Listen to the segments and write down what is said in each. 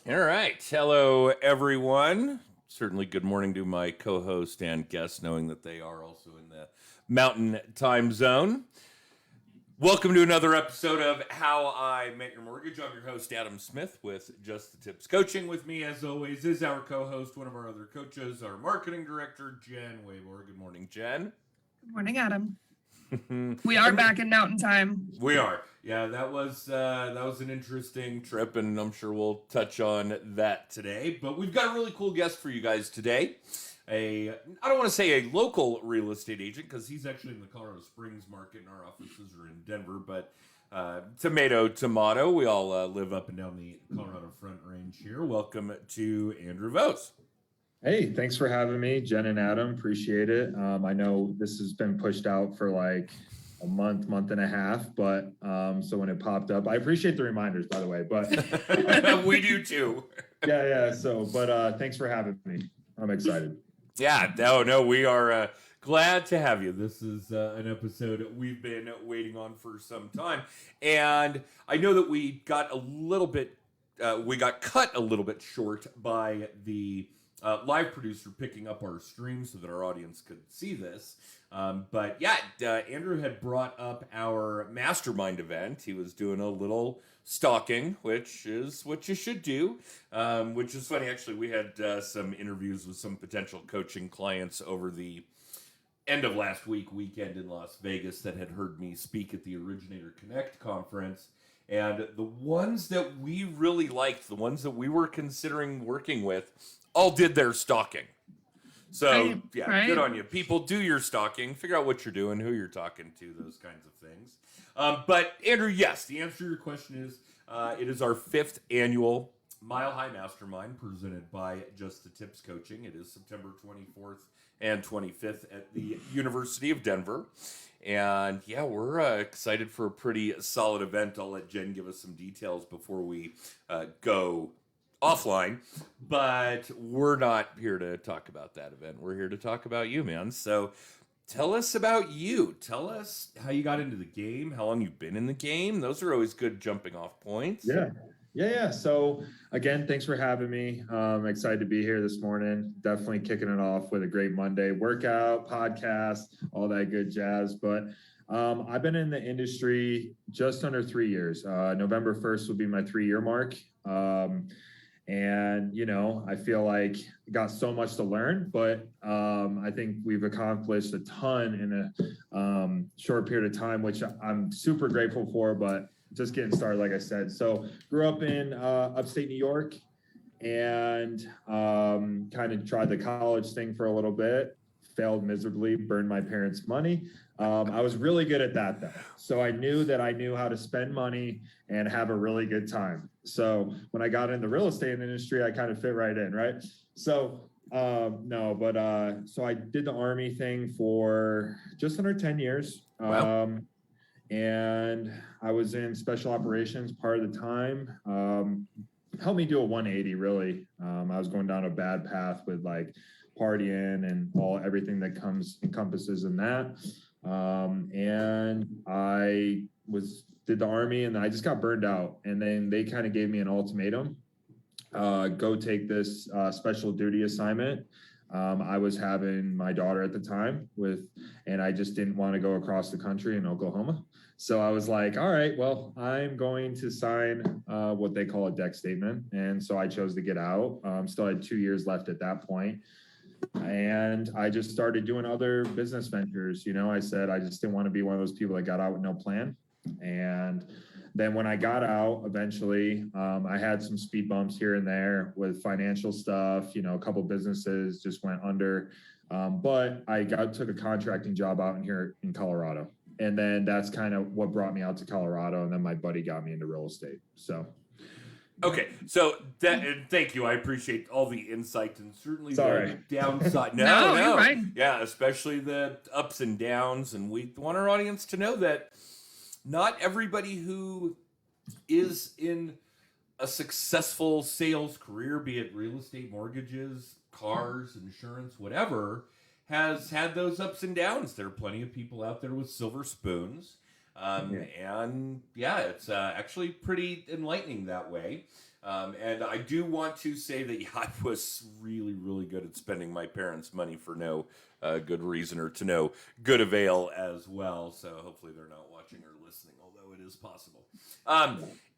All right. Hello, everyone. Certainly good morning to my co host and guest, knowing that they are also in the mountain time zone. Welcome to another episode of How I Met Your Mortgage. I'm your host, Adam Smith, with Just the Tips Coaching. With me, as always, is our co host, one of our other coaches, our marketing director, Jen Waybor. Good morning, Jen. Good morning, Adam. We are back in mountain time. We are. Yeah, that was an interesting trip, and I'm sure we'll touch on that today. But we've got a really cool guest for you guys today. I don't want to say a local real estate agent because he's actually in the Colorado Springs market, and our offices are in Denver. But tomato. We all live up and down the Colorado Front Range here. Welcome to Andrew Vose. Hey, thanks for having me, Jen and Adam. Appreciate it. I know this has been pushed out for like a month and a half, but so when it popped up, I appreciate the reminders, by the way. But we do too. Yeah. So, but thanks for having me. I'm excited. Yeah, no, we are glad to have you. This is an episode we've been waiting on for some time, and I know that we got cut a little bit short by the live producer picking up our stream so that our audience could see this. But yeah, Andrew had brought up our mastermind event. He was doing a little stalking, which is what you should do, which is funny. Actually, we had some interviews with some potential coaching clients over the end of last weekend in Las Vegas that had heard me speak at the Originator Connect conference. And the ones that we really liked, the ones that we were considering working with, all did their stalking. So, right. Good on you. People, do your stalking. Figure out what you're doing, who you're talking to, those kinds of things. But, Andrew, yes, the answer to your question is it is our 5th annual Mile High Mastermind presented by Just the Tips Coaching. It is September 24th and 25th at the University of Denver. And, yeah, we're excited for a pretty solid event. I'll let Jen give us some details before we go offline, but we're not here to talk about that event. We're here to talk about you, man. So tell us about you. Tell us how you got into the game, how long you've been in the game. Those are always good jumping off points. Yeah. So again, thanks for having me. I'm excited to be here this morning. Definitely kicking it off with a great Monday workout, podcast, all that good jazz. But I've been in the industry just under 3 years. November 1st will be my 3-year mark. And, I feel like I got so much to learn, but I think we've accomplished a ton in a short period of time, which I'm super grateful for, but just getting started, like I said. So grew up in upstate New York and kind of tried the college thing for a little bit, failed miserably, burned my parents' money. I was really good at that though. So I knew that I knew how to spend money and have a really good time. So when I got in the real estate industry, I kind of fit right in, right? So so I did the Army thing for just under 10 years. Wow. And I was in special operations part of the time. Helped me do a 180 really. I was going down a bad path with like partying and everything that encompasses in that. And I did the Army and I just got burned out. And then they kind of gave me an ultimatum, go take this special duty assignment. I was having my daughter at the time and I just didn't want to go across the country in Oklahoma. So I was like, all right, well, I'm going to sign what they call a deck statement. And so I chose to get out. Still had 2 years left at that point. And I just started doing other business ventures. I said, I just didn't want to be one of those people that got out with no plan. And then when I got out, eventually, I had some speed bumps here and there with financial stuff. A couple businesses just went under. But I took a contracting job out here in Colorado. And then that's kind of what brought me out to Colorado. And then my buddy got me into real estate. So. Okay, so thank you. I appreciate all the insight and certainly the downside. No, you're right. Yeah, especially the ups and downs. And we want our audience to know that not everybody who is in a successful sales career, be it real estate, mortgages, cars, insurance, whatever, has had those ups and downs. There are plenty of people out there with silver spoons. And yeah, it's actually pretty enlightening that way. And I do want to say that I was really, really good at spending my parents' money for no good reason or to no good avail as well. So hopefully they're not watching or listening, although it is possible.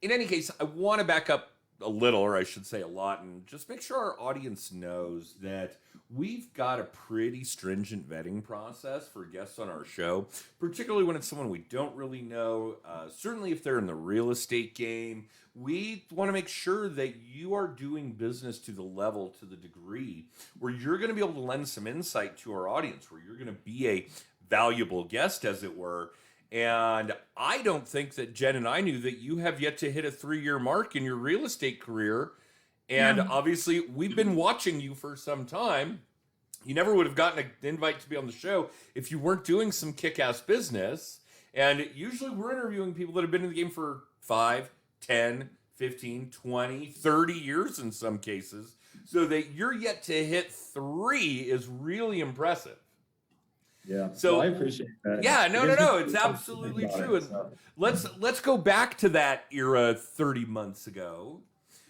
In any case, I want to back up a little, or I should say a lot, and just make sure our audience knows that we've got a pretty stringent vetting process for guests on our show, particularly when it's someone we don't really know. Certainly if they're in the real estate game, we want to make sure that you are doing business to the level, to the degree where you're going to be able to lend some insight to our audience, where you're going to be a valuable guest, as it were. And I don't think that Jen and I knew that you have yet to hit a 3-year mark in your real estate career. And obviously, we've been watching you for some time. You never would have gotten an invite to be on the show if you weren't doing some kick-ass business. And usually we're interviewing people that have been in the game for 5, 10, 15, 20, 30 years in some cases. So that you're yet to hit 3 is really impressive. Yeah. So well, I appreciate that. Yeah, no. It's absolutely true. And let's go back to that era 30 months ago.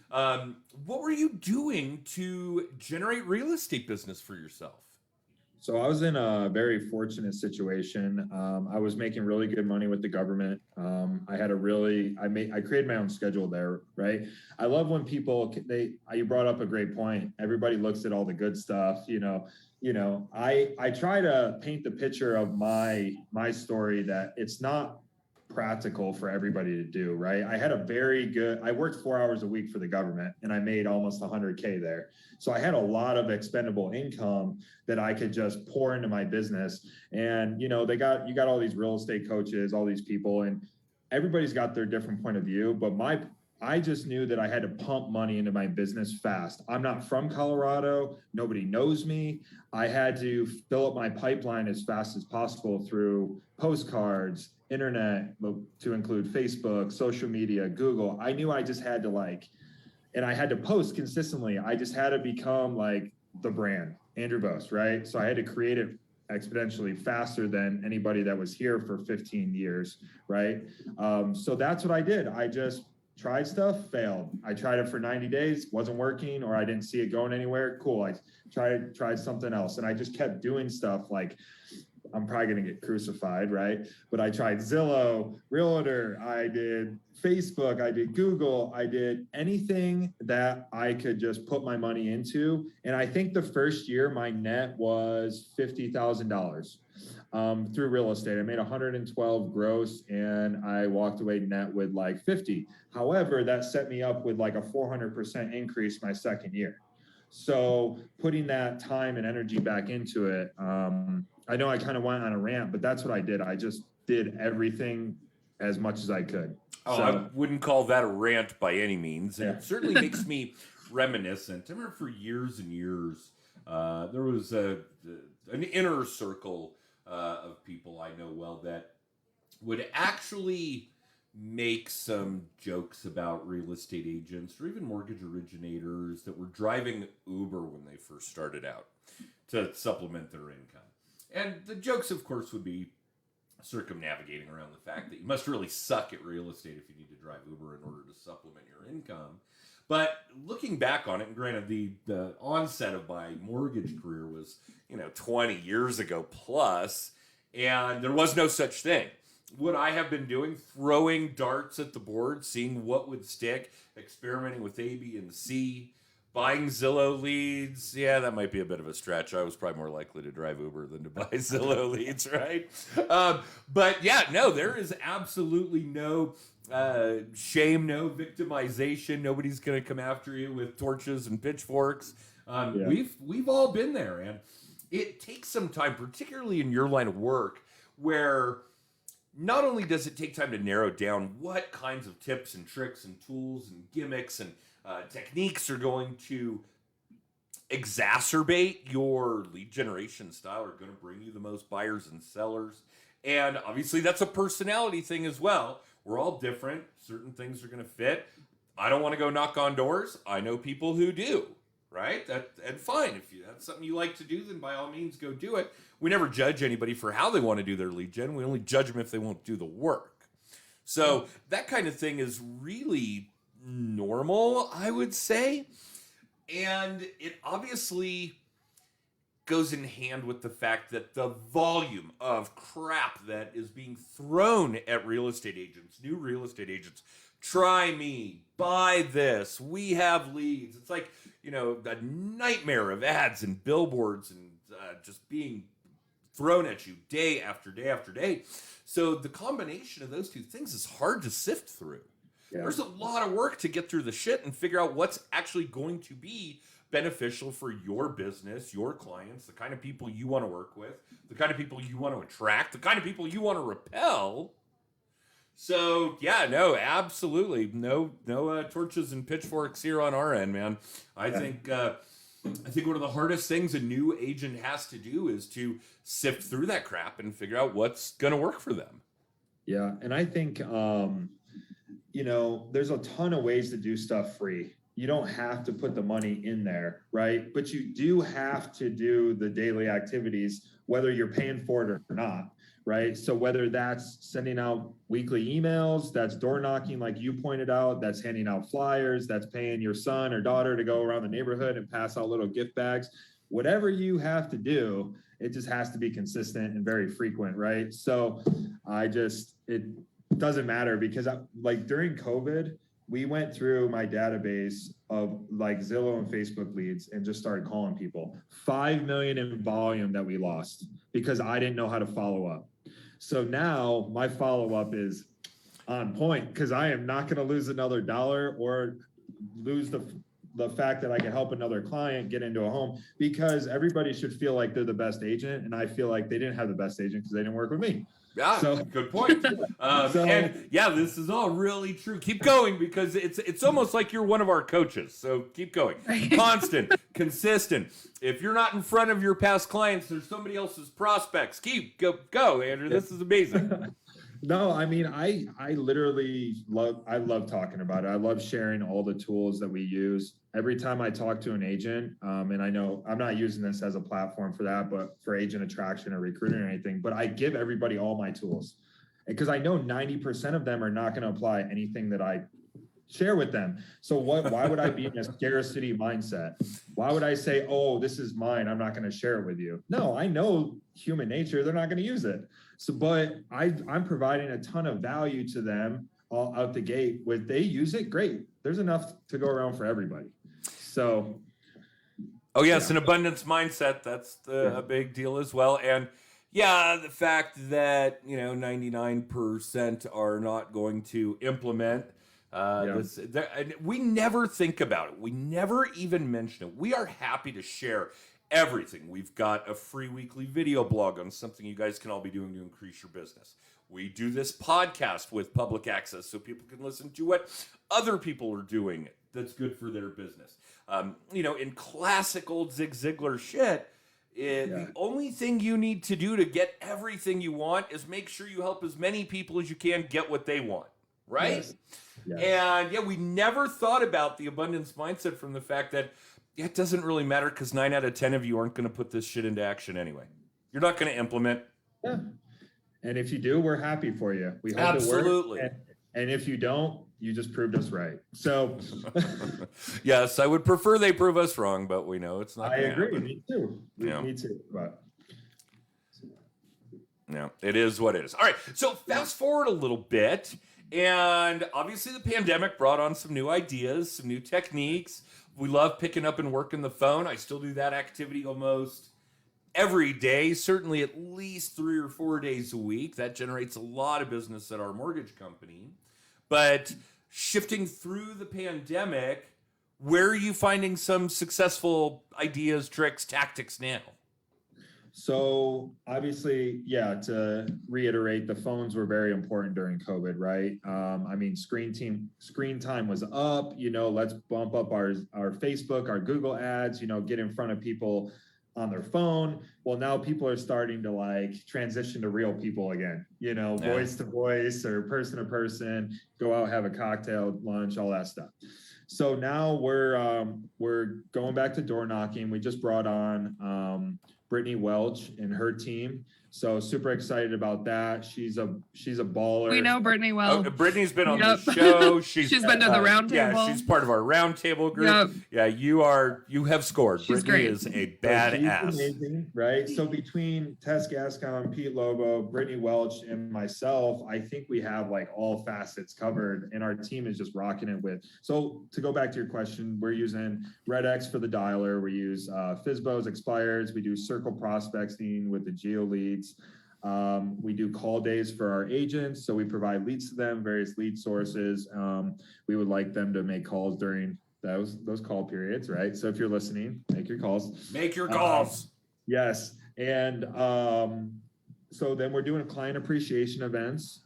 What were you doing to generate real estate business for yourself? So I was in a very fortunate situation. I was making really good money with the government. I created my own schedule there, right? I love when people, you brought up a great point. Everybody looks at all the good stuff, I try to paint the picture of my story that it's not practical for everybody to do, right? I worked 4 hours a week for the government and I made almost 100K there. So I had a lot of expendable income that I could just pour into my business. And, you got all these real estate coaches, all these people, and everybody's got their different point of view. But I just knew that I had to pump money into my business fast. I'm not from Colorado. Nobody knows me. I had to fill up my pipeline as fast as possible through postcards, internet, to include Facebook, social media, Google. I knew I just had to and I had to post consistently. I just had to become like the brand, Andrew Bose, right? So I had to create it exponentially faster than anybody that was here for 15 years, right? So that's what I did. I just tried stuff, failed. I tried it for 90 days, wasn't working, or I didn't see it going anywhere. Cool. I tried something else. And I just kept doing stuff like, I'm probably going to get crucified, right? But I tried Zillow, Realtor, I did Facebook, I did Google, I did anything that I could just put my money into. And I think the first year my net was $50,000 through real estate. I made 112 gross and I walked away net with like 50. However, that set me up with like a 400% increase my second year. So putting that time and energy back into it, I know I kind of went on a rant, but that's what I did. I just did everything as much as I could. Oh, I wouldn't call that a rant by any means. And it certainly makes me reminiscent. I remember for years and years, there was an inner circle of people I know well that would actually make some jokes about real estate agents or even mortgage originators that were driving Uber when they first started out to supplement their income. And the jokes, of course, would be circumnavigating around the fact that you must really suck at real estate if you need to drive Uber in order to supplement your income. But looking back on it, and granted, the onset of my mortgage career was, 20 years ago plus, and there was no such thing. What I have been doing, throwing darts at the board, seeing what would stick, experimenting with A, B, and C, buying Zillow leads. Yeah, that might be a bit of a stretch. I was probably more likely to drive Uber than to buy Zillow leads, right? But yeah, no, there is absolutely no shame, no victimization. Nobody's going to come after you with torches and pitchforks. We've all been there, and it takes some time, particularly in your line of work, where not only does it take time to narrow down what kinds of tips and tricks and tools and gimmicks and techniques are going to exacerbate your lead generation style, are going to bring you the most buyers and sellers. And obviously that's a personality thing as well. We're all different. Certain things are going to fit. I don't want to go knock on doors. I know people who do, right? And fine. If that's something you like to do, then by all means go do it. We never judge anybody for how they want to do their lead gen. We only judge them if they won't do the work. So that kind of thing is really normal, I would say. And it obviously goes in hand with the fact that the volume of crap that is being thrown at real estate agents, new real estate agents, try me, buy this, we have leads. It's like, a nightmare of ads and billboards and just being thrown at you day after day after day. So the combination of those two things is hard to sift through. Yeah. There's a lot of work to get through the shit and figure out what's actually going to be beneficial for your business, your clients, the kind of people you want to work with, the kind of people you want to attract, the kind of people you want to repel. So yeah, no, absolutely, no torches and pitchforks here on our end, man. I think one of the hardest things a new agent has to do is to sift through that crap and figure out what's going to work for them. Yeah, and I think there's a ton of ways to do stuff free. You don't have to put the money in there, right? But you do have to do the daily activities, whether you're paying for it or not, right? So whether that's sending out weekly emails, that's door knocking, like you pointed out, that's handing out flyers, that's paying your son or daughter to go around the neighborhood and pass out little gift bags, whatever you have to do, it just has to be consistent and very frequent, right? So it doesn't matter because during COVID, we went through my database of like Zillow and Facebook leads and just started calling people. 5 million in volume that we lost because I didn't know how to follow up. So now my follow-up is on point because I am not going to lose another dollar or lose the fact that I can help another client get into a home because everybody should feel like they're the best agent. And I feel like they didn't have the best agent because they didn't work with me. Yeah, good point. And yeah, this is all really true. Keep going because it's almost like you're one of our coaches. So keep going. Constant, consistent. If you're not in front of your past clients, there's somebody else's prospects. Go, Andrew. This is amazing. No, I mean, I literally love talking about it. I love sharing all the tools that we use. Every time I talk to an agent, and I know I'm not using this as a platform for that, but for agent attraction or recruiting or anything, but I give everybody all my tools because I know 90% of them are not going to apply anything that I share with them. So why would I be in a scarcity mindset? Why would I say, oh, this is mine, I'm not going to share it with you? No, I know human nature, they're not going to use it. So, but I'm providing a ton of value to them all out the gate. When they use it, great. There's enough to go around for everybody. So. Oh yes, an abundance mindset. That's a big deal as well. And yeah, the fact that 99% are not going to implement this. We never think about it. We never even mention it. We are happy to share everything. We've got a free weekly video blog on something you guys can all be doing to increase your business. We do this podcast with public access so people can listen to what other people are doing that's good for their business. In classic old Zig Ziglar shit, the only thing you need to do to get everything you want is make sure you help as many people as you can get what they want, right? Yes. Yes. And we never thought about the abundance mindset from the fact that it doesn't really matter because 9 out of 10 of you aren't going to put this shit into action anyway. You're not going to implement. Yeah. And if you do, we're happy for you. We hope Absolutely. It works. And if you don't, you just proved us right. So yes, I would prefer they prove us wrong, but we know it's not. I agree. Happen. Me too. Me too. But yeah, it is what it is. All right. So fast forward a little bit. And obviously the pandemic brought on some new ideas, some new techniques. We love picking up and working the phone. I still do that activity almost every day, certainly at least 3 or 4 days a week. That generates a lot of business at our mortgage company. But shifting through the pandemic, where are you finding some successful ideas, tricks, tactics now? So obviously, to reiterate, the phones were very important during COVID, right? I mean, screen time was up, let's bump up our Facebook, our Google ads, get in front of people on their phone. Well, now people are starting to transition to real people again, voice to voice or person to person, go out, have a cocktail, lunch, all that stuff. So now we're going back to door knocking. We just brought on Brittany Welch and her team. So super excited about that. She's a baller. We know Brittany well. Brittany's been on Yep. the show. She's been to the round Yeah, table. she's part of our round table group. Yep. Yeah, you have scored. She's Brittany great. is a So she's badass. amazing, right? So between Tess Gascon, Pete Lobo, Brittany Welch, and myself, I think we have like all facets covered, and our team is just rocking it with. So to go back to your question, we're using Red X for the dialer. We use FSBOs, expires. We do circle prospecting with the geo leads. We do call days for our agents. So we provide leads to them, various lead sources. We would like them to make calls during those call periods, right? So if you're listening, make your calls. Make your calls. Yes. And so then we're doing client appreciation events.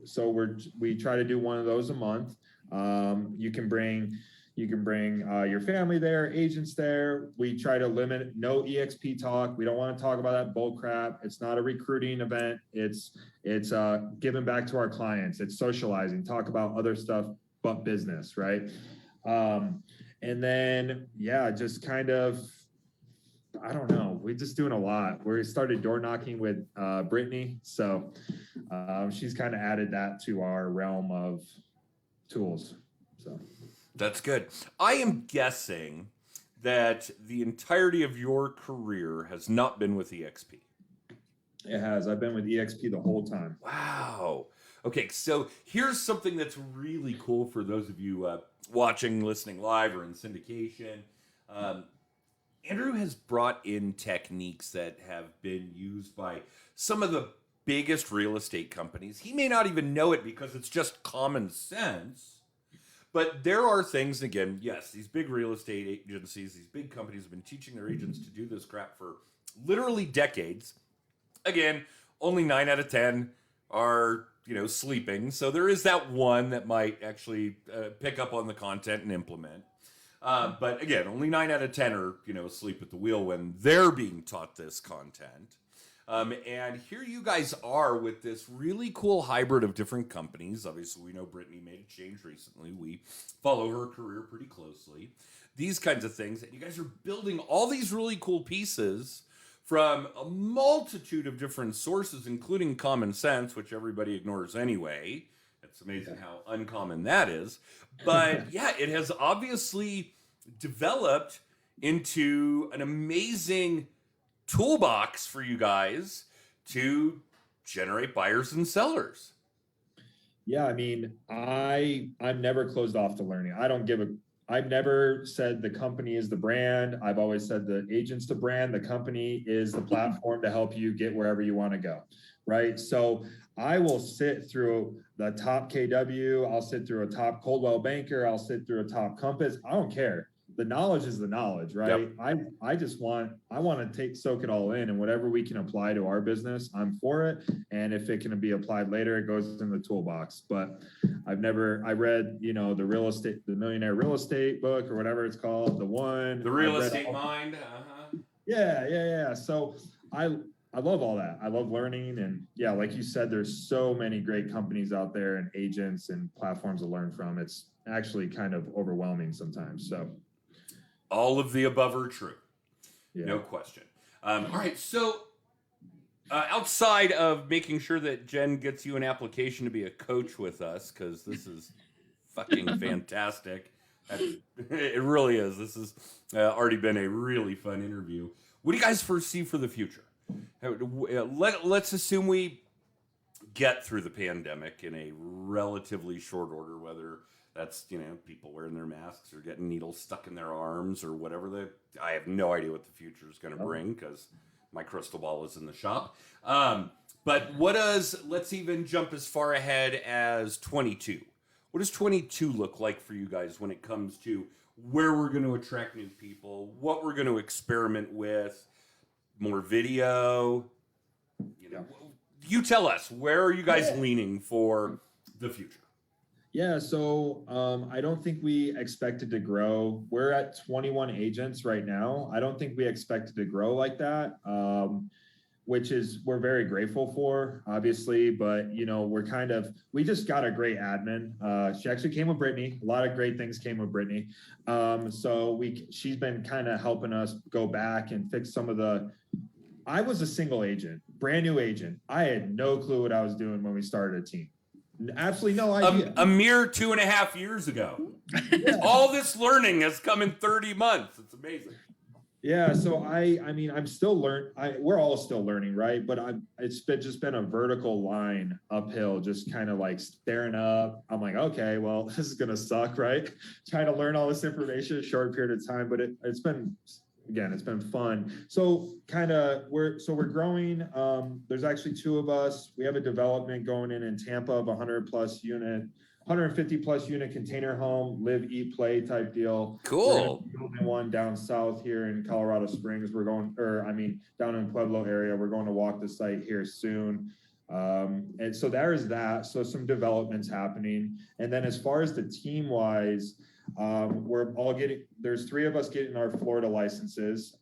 So we try to do one of those a month. You can bring your family there, agents there. We try to limit no EXP talk. We don't want to talk about that bull crap. It's not a recruiting event. It's giving back to our clients. It's socializing, talk about other stuff but business, right? And then, yeah, just kind of, I don't know. We're just doing a lot. We started door knocking with Brittany. So she's kind of added that to our realm of tools. So That's good. I am guessing that the entirety of your career has not been with EXP. it has. I've been with EXP the whole time. Wow. Okay, so here's something that's really cool for those of you watching, listening live, or in syndication. Andrew has brought in techniques that have been used by some of the biggest real estate companies. He may not even know it because it's just common sense. But there are things, again, yes, these big real estate agencies, these big companies have been teaching their agents to do this crap for literally decades. Again, only 9 out of 10 are, sleeping. So there is that one that might actually pick up on the content and implement. But again, only 9 out of 10 are, asleep at the wheel when they're being taught this content. And here you guys are with this really cool hybrid of different companies. Obviously, we know Brittany made a change recently. We follow her career pretty closely. These kinds of things. And you guys are building all these really cool pieces from a multitude of different sources, including common sense, which everybody ignores anyway. It's amazing how uncommon that is. But yeah, it has obviously developed into an amazing toolbox for you guys to generate buyers and sellers. Yeah, I mean, I'm never closed off to learning. I've never said the company is the brand. I've always said the agent's the brand. The company is the platform to help you get wherever you want to go, right? So I will sit through the top KW. I'll sit through a top Coldwell Banker. I'll sit through a top Compass. I don't care. The knowledge is the knowledge, right? Yep. I want to soak it all in, and whatever we can apply to our business, I'm for it. And if it can be applied later, it goes in the toolbox. But I read, the Millionaire Real Estate book or whatever it's called, the Real Estate Mind. Yeah. So I love all that. I love learning, and yeah, like you said, there's so many great companies out there and agents and platforms to learn from. It's actually kind of overwhelming sometimes. So. All of the above are true. Yeah. No question. All right. So outside of making sure that Jen gets you an application to be a coach with us, because this is fucking fantastic. It really is. This has already been a really fun interview. What do you guys foresee for the future? Let's assume we get through the pandemic in a relatively short order, whether that's, people wearing their masks or getting needles stuck in their arms or whatever. I have no idea what the future is going to bring because my crystal ball is in the shop. But let's even jump as far ahead as 22. What does 22 look like for you guys when it comes to where we're going to attract new people, what we're going to experiment with, more video? You tell us, where are you guys leaning for the future? Yeah, so I don't think we expected to grow. We're at 21 agents right now. I don't think we expected to grow like that, which we're very grateful for, obviously. But, we just got a great admin. She actually came with Brittany. A lot of great things came with Brittany. So she's been kind of helping us go back and fix some of the I was a single agent, brand new agent. I had no clue what I was doing when we started a team. Absolutely no idea. A mere 2.5 years ago. Yeah. All this learning has come in 30 months. It's amazing. Yeah, so I mean, I'm still we're all still learning, right? But it's been a vertical line uphill, just kind of like staring up. I'm like, okay, well, this is gonna suck, right? Trying to learn all this information in a short period of time, but it's been fun. So we're growing. There's actually two of us. We have a development going in Tampa of 150 plus unit container home, live, eat, play type deal. Cool. We're building one down south here in Colorado Springs. Down in Pueblo area. We're going to walk the site here soon. And so there is that. So some developments happening. And then as far as the team wise, there's three of us getting our Florida licenses.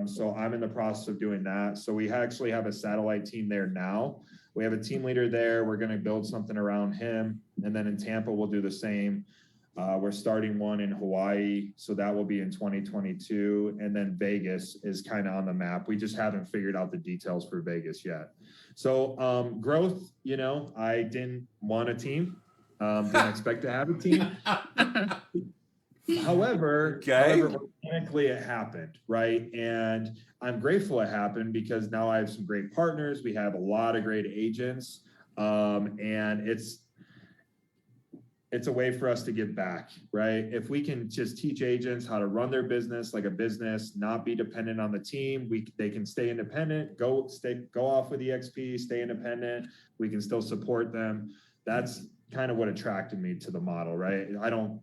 So I'm in the process of doing that. So we actually have a satellite team there now. We have a team leader there. We're going to build something around him. And then in Tampa, we'll do the same. We're starting one in Hawaii. So that will be in 2022. And then Vegas is kind of on the map. We just haven't figured out the details for Vegas yet. So growth, I didn't want a team. Didn't expect to have a team. However, organically it happened, right? And I'm grateful it happened because now I have some great partners. We have a lot of great agents, and it's a way for us to give back, right? If we can just teach agents how to run their business like a business, not be dependent on the team, they can stay independent, go off with EXP, stay independent. We can still support them. That's kind of what attracted me to the model, right? I don't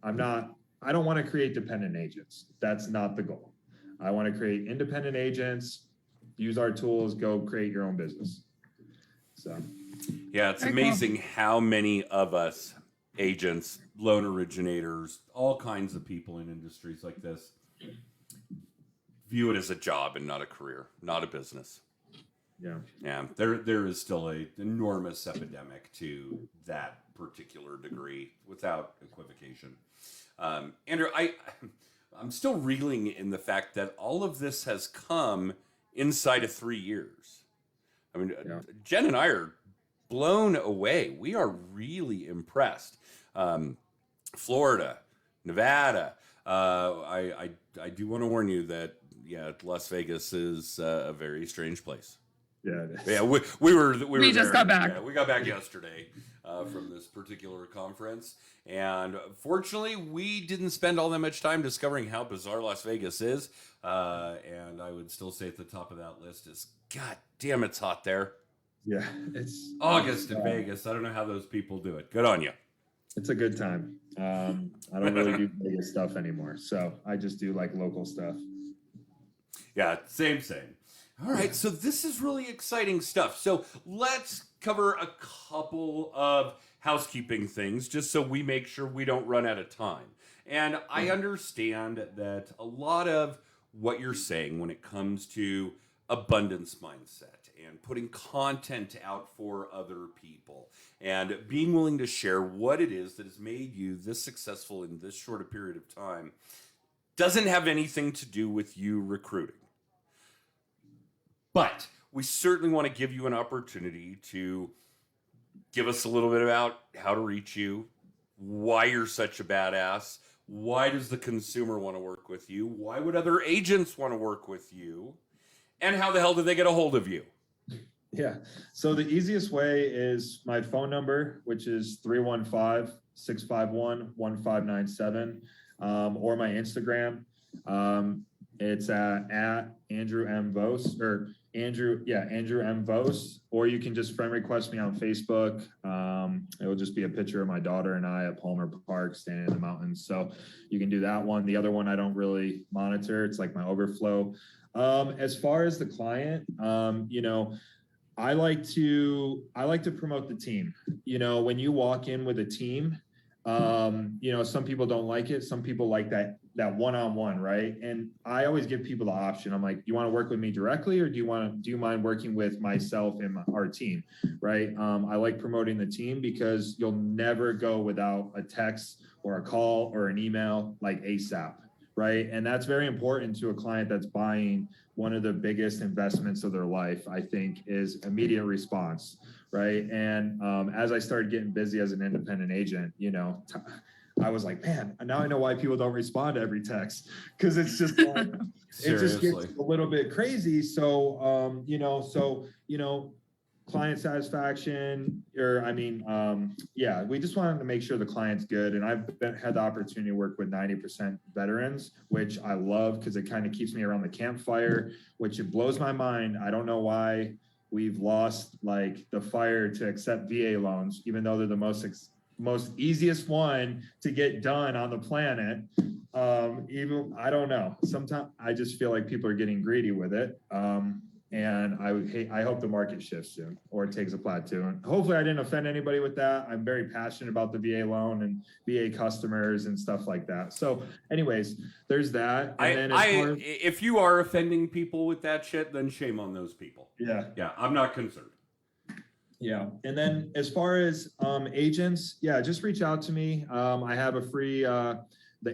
want to create dependent agents. That's not the goal. I want to create independent agents, use our tools, go create your own business. So, yeah, it's amazing how many of us agents, loan originators, all kinds of people in industries like this view it as a job and not a career, not a business. Yeah. There is still an enormous epidemic to that particular degree, without equivocation. Andrew, I'm still reeling in the fact that all of this has come inside of 3 years. I mean, Jen and I are blown away. We are really impressed. Florida, Nevada. I do want to warn you that Las Vegas is a very strange place. Yeah, we just got back. Yeah, we got back yesterday from this particular conference, and fortunately, we didn't spend all that much time discovering how bizarre Las Vegas is. And I would still say at the top of that list is, God damn, it's hot there. Yeah, it's August in Vegas. I don't know how those people do it. Good on you. It's a good time. I don't really do Vegas stuff anymore, so I just do like local stuff. Yeah, same. All right, so this is really exciting stuff. So let's cover a couple of housekeeping things just so we make sure we don't run out of time. And I understand that a lot of what you're saying when it comes to abundance mindset and putting content out for other people and being willing to share what it is that has made you this successful in this short a period of time doesn't have anything to do with you recruiting. But we certainly want to give you an opportunity to give us a little bit about how to reach you, why you're such a badass, why does the consumer want to work with you, why would other agents want to work with you, and how the hell do they get a hold of you? Yeah. So the easiest way is my phone number, which is 315-651-1597, or my Instagram. It's at Andrew M. Vos, or Andrew M. Vos, or you can just friend request me on Facebook. It will just be a picture of my daughter and I at Palmer Park standing in the mountains. So you can do that one. The other one I don't really monitor. It's like my overflow. As far as the client, I like to promote the team. When you walk in with a team, some people don't like it. Some people like that one-on-one, right? And I always give people the option. I'm like, you want to work with me directly, or do you mind working with myself and our team, right? I like promoting the team because you'll never go without a text or a call or an email like ASAP, right? And that's very important to a client that's buying one of the biggest investments of their life, I think, is immediate response, right? And as I started getting busy as an independent agent, I was like, man, now I know why people don't respond to every text, because it's just like, it just gets a little bit crazy. So, client satisfaction, we just wanted to make sure the client's good. And I've had the opportunity to work with 90% veterans, which I love because it kind of keeps me around the campfire, which it blows my mind. I don't know why we've lost like the fire to accept VA loans, even though they're the most easiest one to get done on the planet. I don't know. Sometimes I just feel like people are getting greedy with it. And I hope the market shifts soon, or it takes a plateau. And hopefully I didn't offend anybody with that. I'm very passionate about the VA loan and VA customers and stuff like that. So anyways, there's that. And if you are offending people with that shit, then shame on those people. Yeah. Yeah. I'm not concerned. Yeah. And then as far as agents, just reach out to me. I have a free the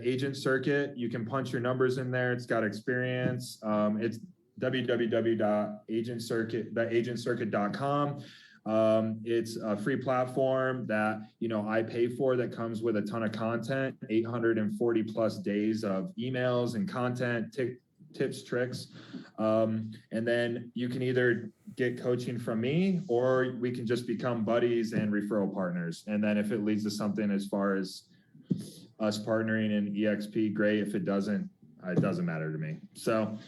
agent circuit. You can punch your numbers in there. It's got experience. It's www.agentcircuit.com. It's a free platform that, I pay for, that comes with a ton of content, 840 plus days of emails and content, tips, tricks. And then you can either get coaching from me, or we can just become buddies and referral partners. And then if it leads to something as far as us partnering in EXP, great. If it doesn't, it doesn't matter to me. So,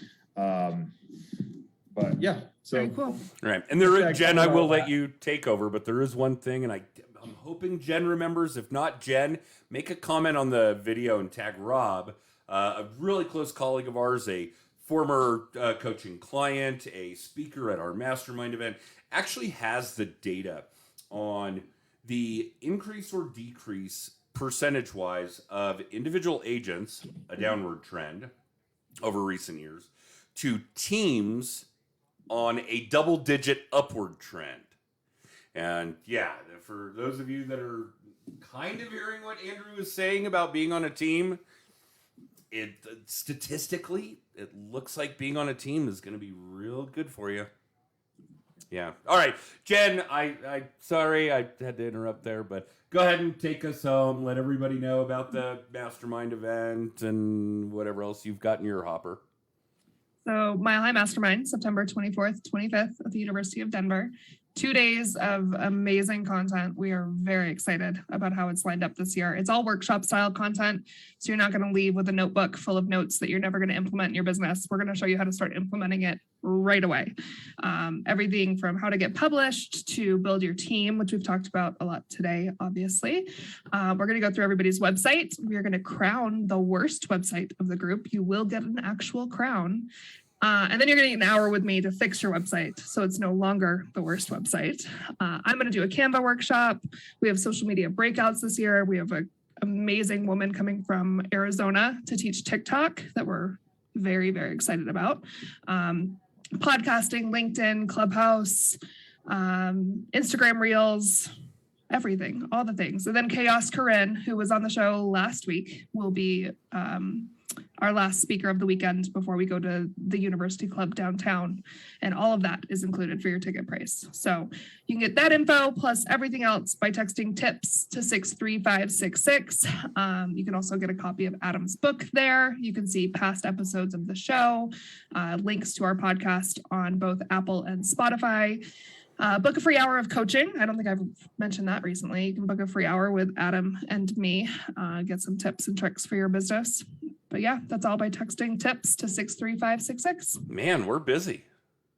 but yeah, so very cool. Right. And Jen, I will let you take over, but there is one thing, and I'm hoping Jen remembers. If not, Jen, make a comment on the video and tag Rob, a really close colleague of ours, a former coaching client, a speaker at our mastermind event, actually has the data on the increase or decrease percentage-wise of individual agents, a downward trend over recent years, to teams on a double-digit upward trend. And yeah, for those of you that are kind of hearing what Andrew is saying about being on a team, statistically, it looks like being on a team is going to be real good for you. Yeah. All right, Jen, I sorry I had to interrupt there, but go ahead and take us home. Let everybody know about the mastermind event and whatever else you've got in your hopper. So Mile High Mastermind, September 24th, 25th at the University of Denver. 2 days of amazing content. We are very excited about how it's lined up this year. It's all workshop style content, so you're not going to leave with a notebook full of notes that you're never going to implement in your business. We're going to show you how to start implementing it right away. Everything from how to get published to build your team, which we've talked about a lot today, obviously. We're going to go through everybody's website. We are going to crown the worst website of the group. You will get an actual crown. And then you're going to get an hour with me to fix your website, so it's no longer the worst website. I'm going to do a Canva workshop. We have social media breakouts this year. We have an amazing woman coming from Arizona to teach TikTok that we're very, very excited about. Podcasting, LinkedIn, Clubhouse, Instagram Reels, everything, all the things. And then Chaos Corinne, who was on the show last week, will be our last speaker of the weekend before we go to the University Club downtown. And all of that is included for your ticket price. So you can get that info plus everything else by texting TIPS to 63566. You can also get a copy of Adam's book there. You can see past episodes of the show, links to our podcast on both Apple and Spotify. Book a free hour of coaching. I don't think I've mentioned that recently. You can book a free hour with Adam and me, get some tips and tricks for your business. But yeah, that's all by texting TIPS to 63566. Man, we're busy.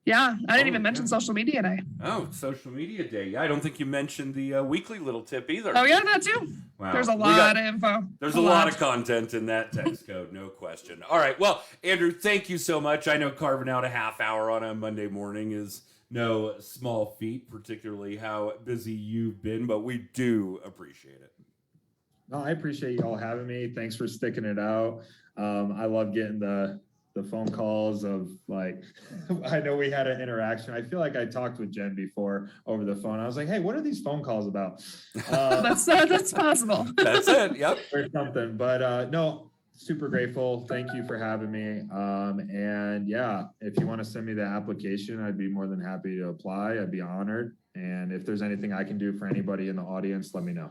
Yeah, I didn't even mention social media day. Oh, social media day. Yeah, I don't think you mentioned the weekly little tip either. Oh yeah, that too. Wow. There's a lot of info. There's a lot of content in that text code, no question. All right, well, Andrew, thank you so much. I know carving out a half hour on a Monday morning is no small feat, particularly how busy you've been, but we do appreciate it. No, I appreciate you all having me. Thanks for sticking it out. I love getting the phone calls of like, I know we had an interaction. I feel like I talked with Jen before over the phone. I was like, hey, what are these phone calls about? That's possible. That's it. Yep. Or something. But no, super grateful. Thank you for having me. And yeah, if you want to send me the application, I'd be more than happy to apply. I'd be honored. And if there's anything I can do for anybody in the audience, let me know.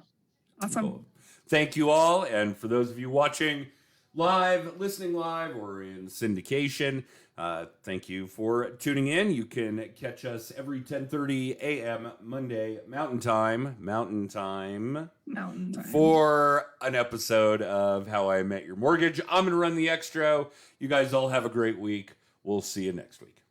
Awesome. Cool. Thank you all. And for those of you watching live, listening live, or in syndication, thank you for tuning in. You can catch us every 10:30 a.m. Monday Mountain Time Mountain time. for an episode of How I Met Your Mortgage. I'm going to run the extra. You guys all have a great week. We'll see you next week.